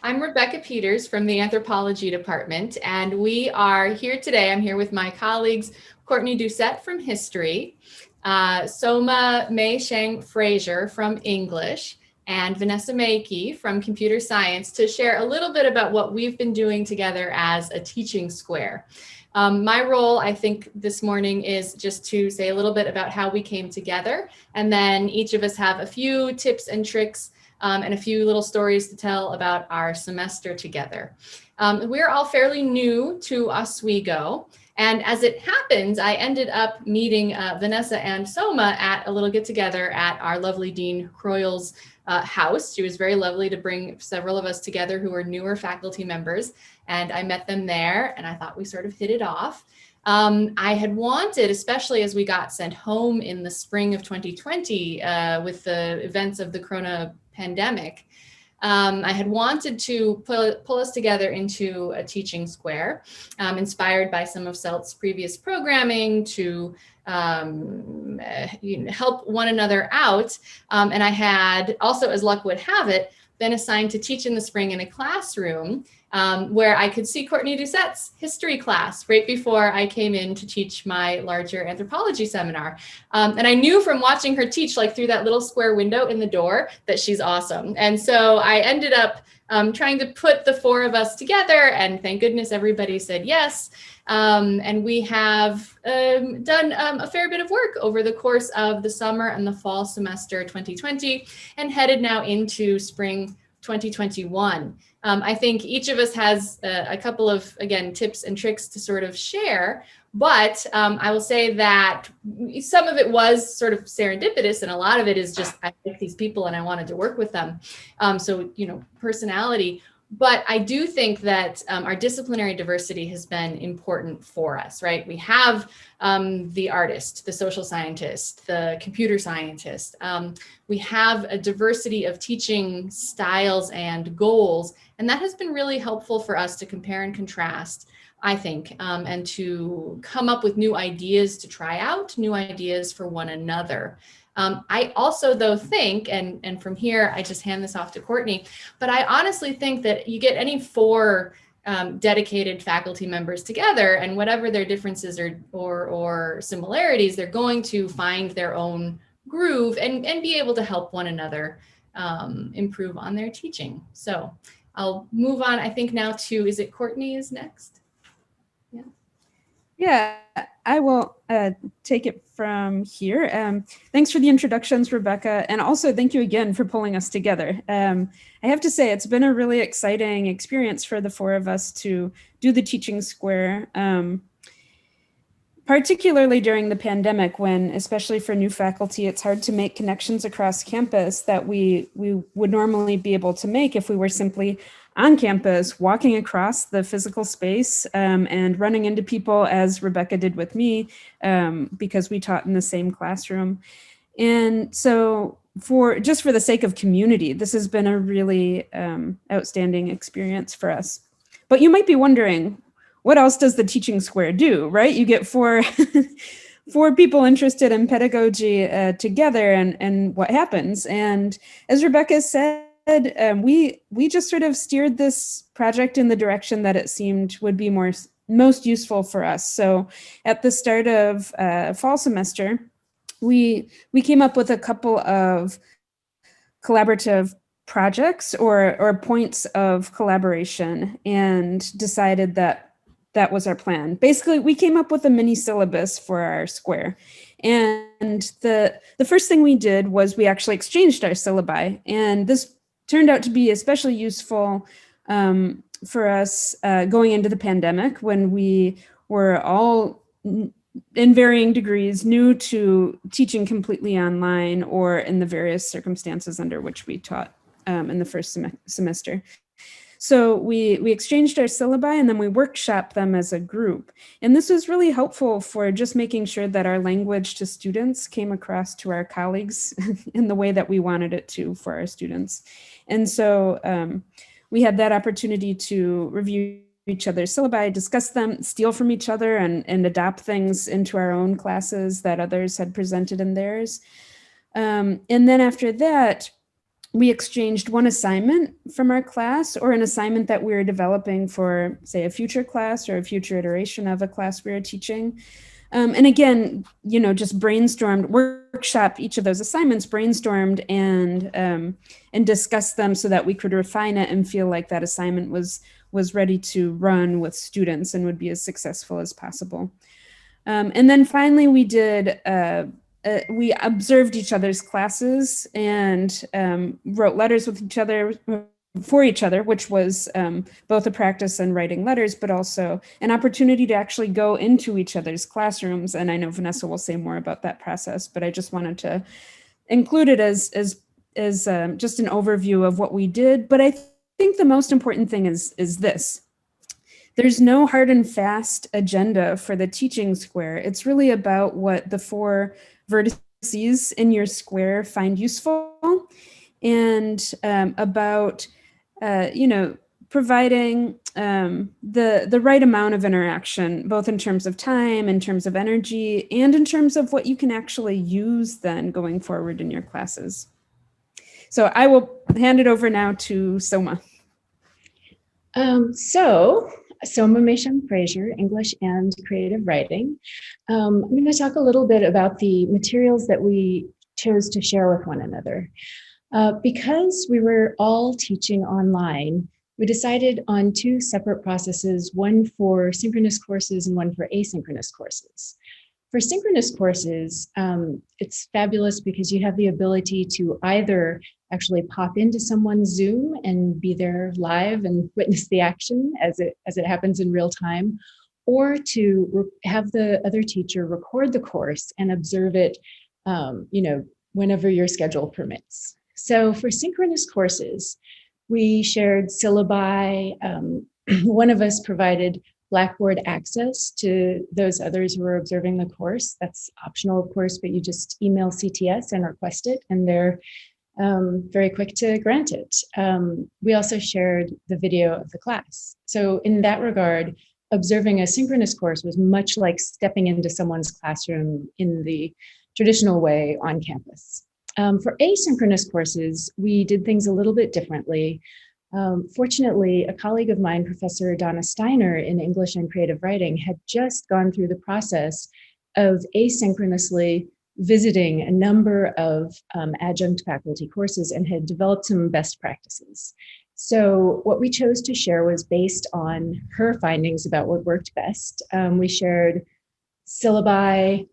I'm Rebecca Peters from the Anthropology department, and we are here today. I'm here with my colleagues, Courtney Doucette from History, Soma Mei Sheng Fraser from English, and Vanessa Makey from Computer Science to share a little bit about what we've been doing together as a teaching square. My role, I think, this morning is just to say a little bit about how we came together, and then each of us have a few tips and tricks and a few little stories to tell about our semester together. We're all fairly new to Oswego, and as it happens, I ended up meeting Vanessa and Soma at a little get-together at our lovely Dean Croyle's house. She was very lovely to bring several of us together who were newer faculty members, and I met them there, and I thought we sort of hit it off. I had wanted, especially as we got sent home in the spring of 2020 with the events of the Corona pandemic, I had wanted to pull us together into a teaching square, inspired by some of CELT's previous programming to help one another out. And I had also, as luck would have it, been assigned to teach in the spring in a classroom where I could see Courtney Doucette's history class right before I came in to teach my larger anthropology seminar. And I knew from watching her teach, like through that little square window in the door, that she's awesome. And so I ended up trying to put the four of us together, and thank goodness everybody said yes. And we have done a fair bit of work over the course of the summer and the fall semester 2020, and headed now into spring 2021. I think each of us has a couple of, again, tips and tricks to sort of share, but I will say that some of it was sort of serendipitous, and a lot of it is just, I like these people and I wanted to work with them. So, you know, personality. But I do think that our disciplinary diversity has been important for us, right? We have the artist, the social scientist, the computer scientist. We have a diversity of teaching styles and goals, and that has been really helpful for us to compare and contrast, I think, and to come up with new ideas to try out, new ideas for one another. I also, though, think, and from here, I just hand this off to Courtney, but I honestly think that you get any four dedicated faculty members together, and whatever their differences or similarities, they're going to find their own groove and be able to help one another improve on their teaching. So I'll move on, I think, now to, is it Courtney is next? Yeah, I will take it from here. Thanks for the introductions, Rebecca, and also thank you again for pulling us together. I have to say, it's been a really exciting experience for the four of us to do the teaching square, particularly during the pandemic, when, especially for new faculty, it's hard to make connections across campus that we would normally be able to make if we were simply on campus, walking across the physical space and running into people, as Rebecca did with me, because we taught in the same classroom. And so for the sake of community, this has been a really outstanding experience for us. But you might be wondering, what else does the teaching square do, right? You get four people interested in pedagogy together, and what happens? And as Rebecca said, we just sort of steered this project in the direction that it seemed would be most useful for us. So at the start of fall semester, we came up with a couple of collaborative projects or points of collaboration, and decided that was our plan. Basically, we came up with a mini syllabus for our square. And the first thing we did was we actually exchanged our syllabi, and this turned out to be especially useful for us going into the pandemic, when we were all in varying degrees new to teaching completely online, or in the various circumstances under which we taught in the first semester. So we exchanged our syllabi, and then we workshopped them as a group. And this was really helpful for just making sure that our language to students came across to our colleagues in the way that we wanted it to for our students. And so we had that opportunity to review each other's syllabi, discuss them, steal from each other, and adopt things into our own classes that others had presented in theirs. And then after that, we exchanged one assignment from our class, or an assignment that we were developing for, say, a future class or a future iteration of a class we were teaching. And again, just brainstormed, workshop each of those assignments, brainstormed and discussed them so that we could refine it and feel like that assignment was ready to run with students and would be as successful as possible. And then finally, we observed each other's classes and wrote letters with each other, for each other, which was both a practice in writing letters, but also an opportunity to actually go into each other's classrooms. And I know Vanessa will say more about that process, but I just wanted to include it as just an overview of what we did. But I think the most important thing is this. There's no hard and fast agenda for the teaching square. It's really about what the 4 vertices in your square find useful, and about providing the right amount of interaction, both in terms of time, in terms of energy, and in terms of what you can actually use then going forward in your classes. So I will hand it over now to Soma. Soma Meisham Fraser, English and Creative Writing. I'm going to talk a little bit about the materials that we chose to share with one another. Because we were all teaching online, we decided on 2 separate processes, one for synchronous courses and one for asynchronous courses. For synchronous courses, it's fabulous because you have the ability to either actually pop into someone's Zoom and be there live and witness the action as it happens in real time, or to have the other teacher record the course and observe it, whenever your schedule permits. So for synchronous courses, we shared syllabi. One of us provided Blackboard access to those others who are observing the course. That's optional, of course, but you just email CTS and request it, and they're very quick to grant it. We also shared the video of the class. So in that regard, observing a synchronous course was much like stepping into someone's classroom in the traditional way on campus. For asynchronous courses, we did things a little bit differently. Fortunately, a colleague of mine, Professor Donna Steiner in English and Creative Writing, had just gone through the process of asynchronously visiting a number of adjunct faculty courses and had developed some best practices. So what we chose to share was based on her findings about what worked best. We shared syllabi,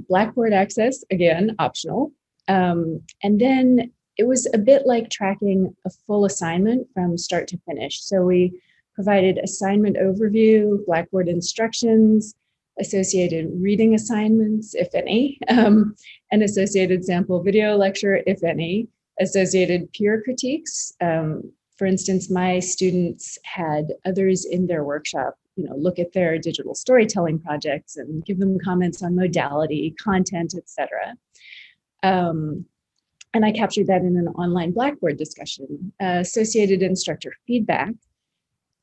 Blackboard access, again, optional. And then it was a bit like tracking a full assignment from start to finish. So we provided assignment overview, Blackboard instructions, associated reading assignments, if any, and associated sample video lecture, if any, associated peer critiques. For instance, my students had others in their workshop, look at their digital storytelling projects and give them comments on modality, content, etc. And I captured that in an online Blackboard discussion. Associated instructor feedback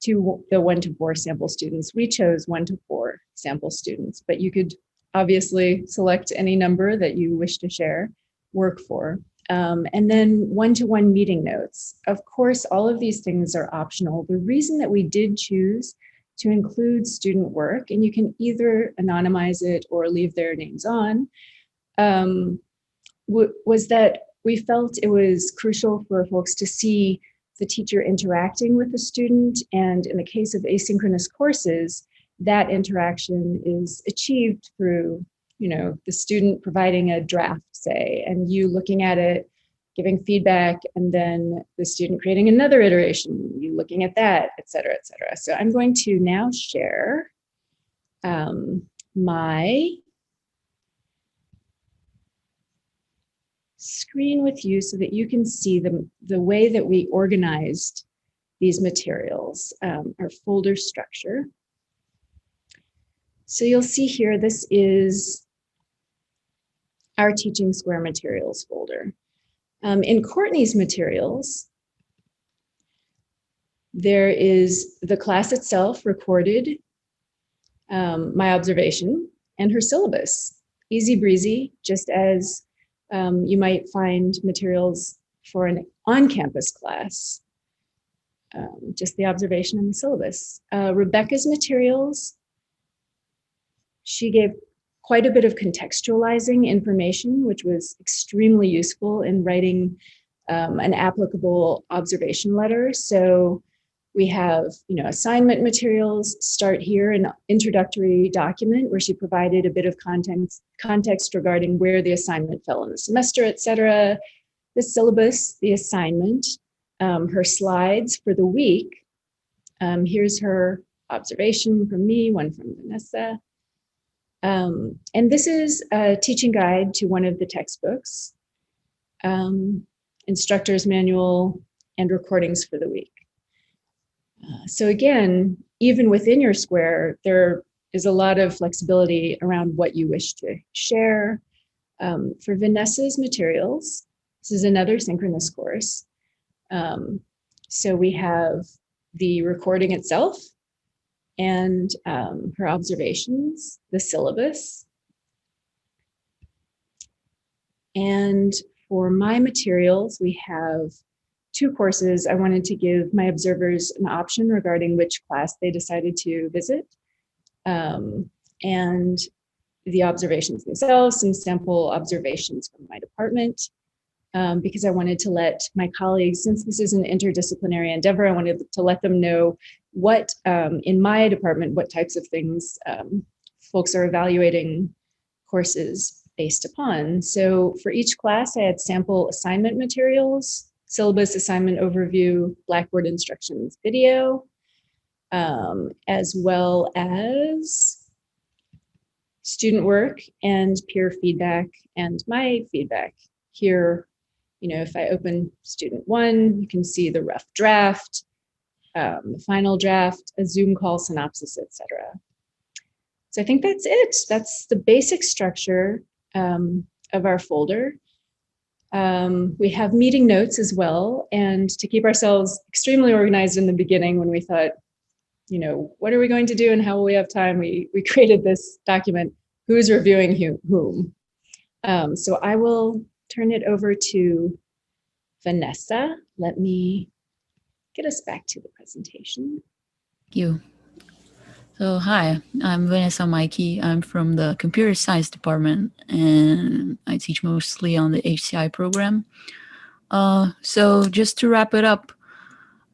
to the 1 to 4 sample students. We chose 1 to 4 sample students, but you could obviously select any number that you wish to share work for. And then 1-to-1 meeting notes. Of course, all of these things are optional. The reason that we did choose to include student work, and you can either anonymize it or leave their names on, was that we felt it was crucial for folks to see the teacher interacting with the student. And in the case of asynchronous courses, that interaction is achieved through, the student providing a draft, say, and you looking at it, giving feedback, and then the student creating another iteration, you looking at that, et cetera, et cetera. So I'm going to now share my screen with you so that you can see the way that we organized these materials, our folder structure. So you'll see here, this is our Teaching Square materials folder. In Courtney's materials, there is the class itself recorded, my observation, and her syllabus. Easy breezy, just as you might find materials for an on-campus class, just the observation and the syllabus. Rebecca's materials, she gave quite a bit of contextualizing information, which was extremely useful in writing an applicable observation letter. So we have, assignment materials start here, an introductory document where she provided a bit of context regarding where the assignment fell in the semester, et cetera, the syllabus, the assignment, her slides for the week. Here's her observation from me, one from Vanessa. And this is a teaching guide to one of the textbooks, instructor's manual, and recordings for the week. So again, even within your square, there is a lot of flexibility around what you wish to share. For Vanessa's materials, this is another synchronous course. So we have the recording itself and her observations, the syllabus. And for my materials, we have 2 courses. I wanted to give my observers an option regarding which class they decided to visit. And the observations themselves, some sample observations from my department, because I wanted to let my colleagues, since this is an interdisciplinary endeavor, I wanted to let them know what, in my department, what types of things folks are evaluating courses based upon. So for each class, I had sample assignment materials, syllabus assignment overview, Blackboard instructions video, as well as student work and peer feedback and my feedback. Here, if I open student 1, you can see the rough draft, the final draft, a Zoom call synopsis, etc. So I think that's it. That's the basic structure of our folder. We have meeting notes as well, and to keep ourselves extremely organized in the beginning when we thought, what are we going to do and how will we have time? We created this document, who's reviewing whom. So I will turn it over to Vanessa. Let me get us back to the presentation. Thank you. So hi, I'm Vanessa Mikey. I'm from the computer science department and I teach mostly on the HCI program. So just to wrap it up,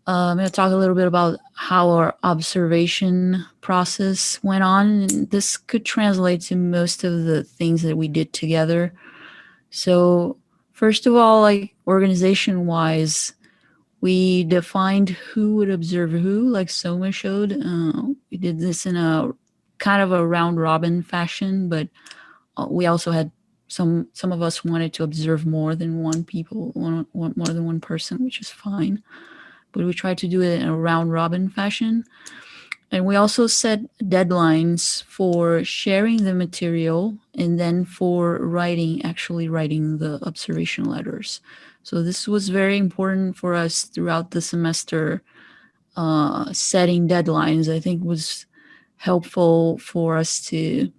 I'm going to talk a little bit about how our observation process went on. And this could translate to most of the things that we did together. So first of all, like organization-wise, we defined who would observe who, like Soma showed. We did this in a kind of a round-robin fashion, but we also had some of us wanted to observe more than one person, which is fine. But we tried to do it in a round-robin fashion. And we also set deadlines for sharing the material and then for actually writing the observation letters. So this was very important for us throughout the semester. Setting deadlines, I think, was helpful for us to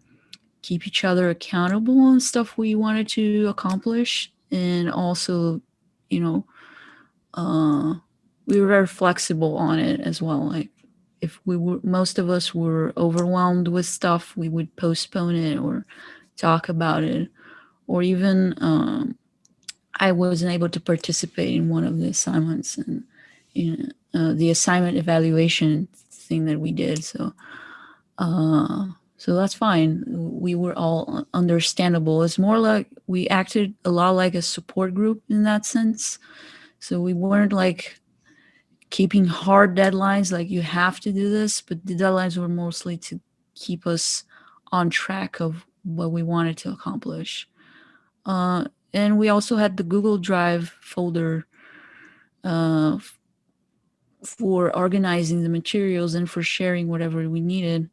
keep each other accountable on stuff we wanted to accomplish. And also, we were very flexible on it as well. Like if most of us were overwhelmed with stuff, we would postpone it or talk about it, or even I wasn't able to participate in one of the assignments and the assignment evaluation thing that we did. So that's fine. We were all understandable. It's more like we acted a lot like a support group in that sense. So we weren't like keeping hard deadlines, like you have to do this, but the deadlines were mostly to keep us on track of what we wanted to accomplish. And we also had the Google Drive folder for organizing the materials and for sharing whatever we needed,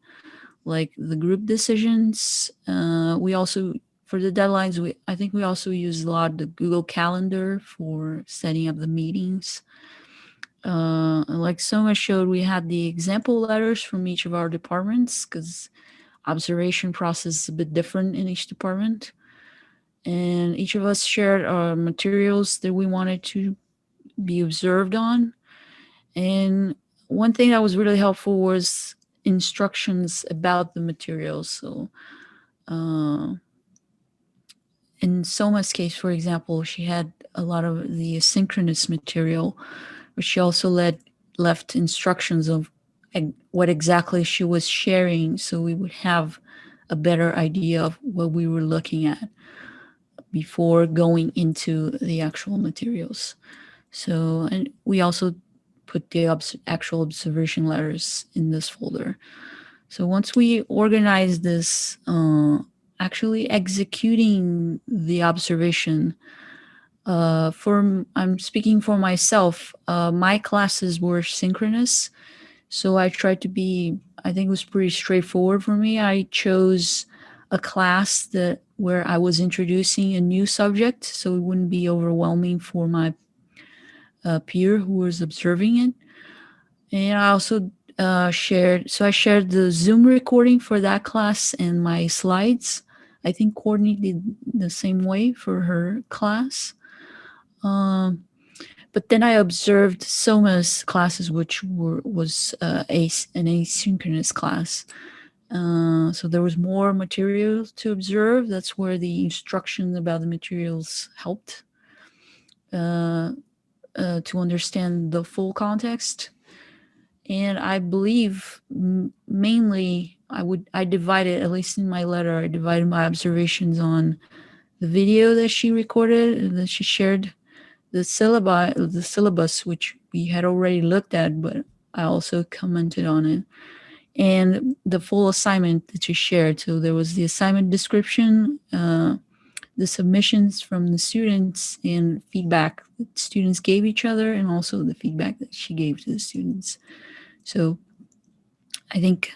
like the group decisions. We also, for the deadlines, I think we also used a lot of the Google Calendar for setting up the meetings. Like Soma showed, we had the example letters from each of our departments because observation process is a bit different in each department. And each of us shared our materials that we wanted to be observed on. And one thing that was really helpful was instructions about the materials. So in Soma's case, for example, she had a lot of the asynchronous material, but she also left instructions of what exactly she was sharing, so we would have a better idea of what we were looking at before going into the actual materials. So, and we also put the actual observation letters in this folder. So once we organize this, actually executing the observation, I'm speaking for myself, my classes were synchronous. So I tried to be, I think it was pretty straightforward for me. I chose a class where I was introducing a new subject, so it wouldn't be overwhelming for my peer who was observing it. And I also shared the Zoom recording for that class and my slides. I think Courtney did the same way for her class. But then I observed Soma's classes, which was an asynchronous class. So there was more material to observe. That's where the instruction about the materials helped to understand the full context. And I believe mainly I divided, at least in my letter, I divided my observations on the video that she recorded and that she shared, the syllabus, which we had already looked at, but I also commented on it, and the full assignment that you shared. So there was the assignment description, the submissions from the students, and feedback that students gave each other, and also the feedback that she gave to the students. So I think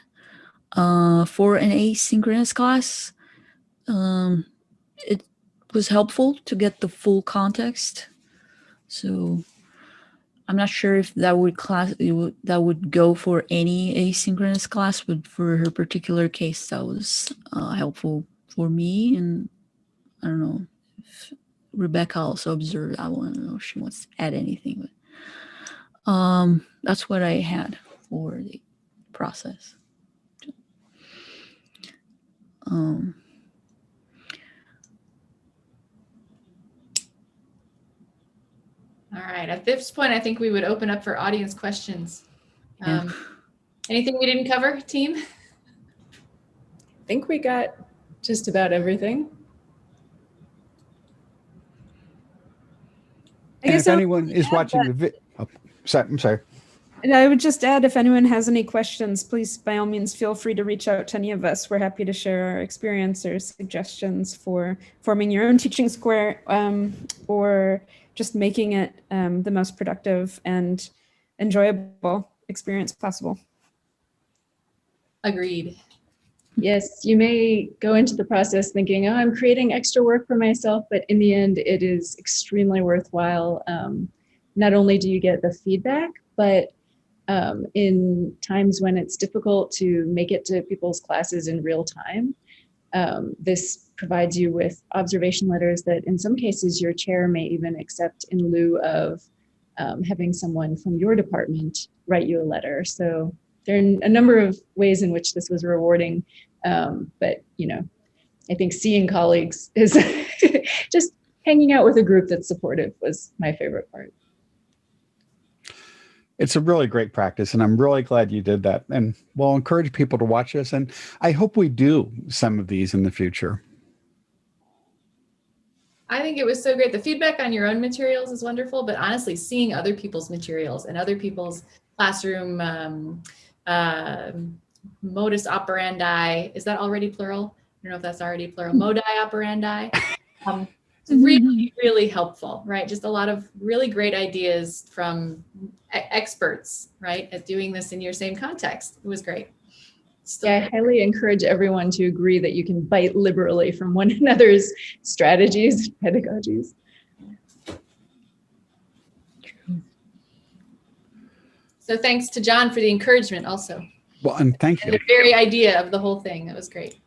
for an asynchronous class, it was helpful to get the full context. So I'm not sure if that would go for any asynchronous class, but for her particular case, that was helpful for me. And I don't know if Rebecca also observed. I don't know if she wants to add anything, but that's what I had for the process. All right. At this point, I think we would open up for audience questions. Anything we didn't cover, team? I think we got just about everything. I guess if anyone is watching the video, I'm sorry. And I would just add, if anyone has any questions, please, by all means, feel free to reach out to any of us. We're happy to share our experience or suggestions for forming your own teaching square, or just making it the most productive and enjoyable experience possible. Agreed. Yes, you may go into the process thinking, oh, I'm creating extra work for myself, but in the end, it is extremely worthwhile. Not only do you get the feedback, but in times when it's difficult to make it to people's classes in real time, this provides you with observation letters that in some cases your chair may even accept in lieu of having someone from your department write you a letter. So there are a number of ways in which this was rewarding, but I think seeing colleagues is just hanging out with a group that's supportive was my favorite part. It's a really great practice, and I'm really glad you did that. And we'll encourage people to watch this, and I hope we do some of these in the future. I think it was so great. The feedback on your own materials is wonderful, but honestly, seeing other people's materials and other people's classroom modus operandi, is that already plural? I don't know if that's already plural. Modi operandi. It's really, really helpful, right? Just a lot of really great ideas from experts, right, at doing this in your same context. It was great. Yeah, I highly encourage everyone to agree that you can bite liberally from one another's strategies, pedagogies. So thanks to John for the encouragement also. Well, and thank you. The very idea of the whole thing. That was great.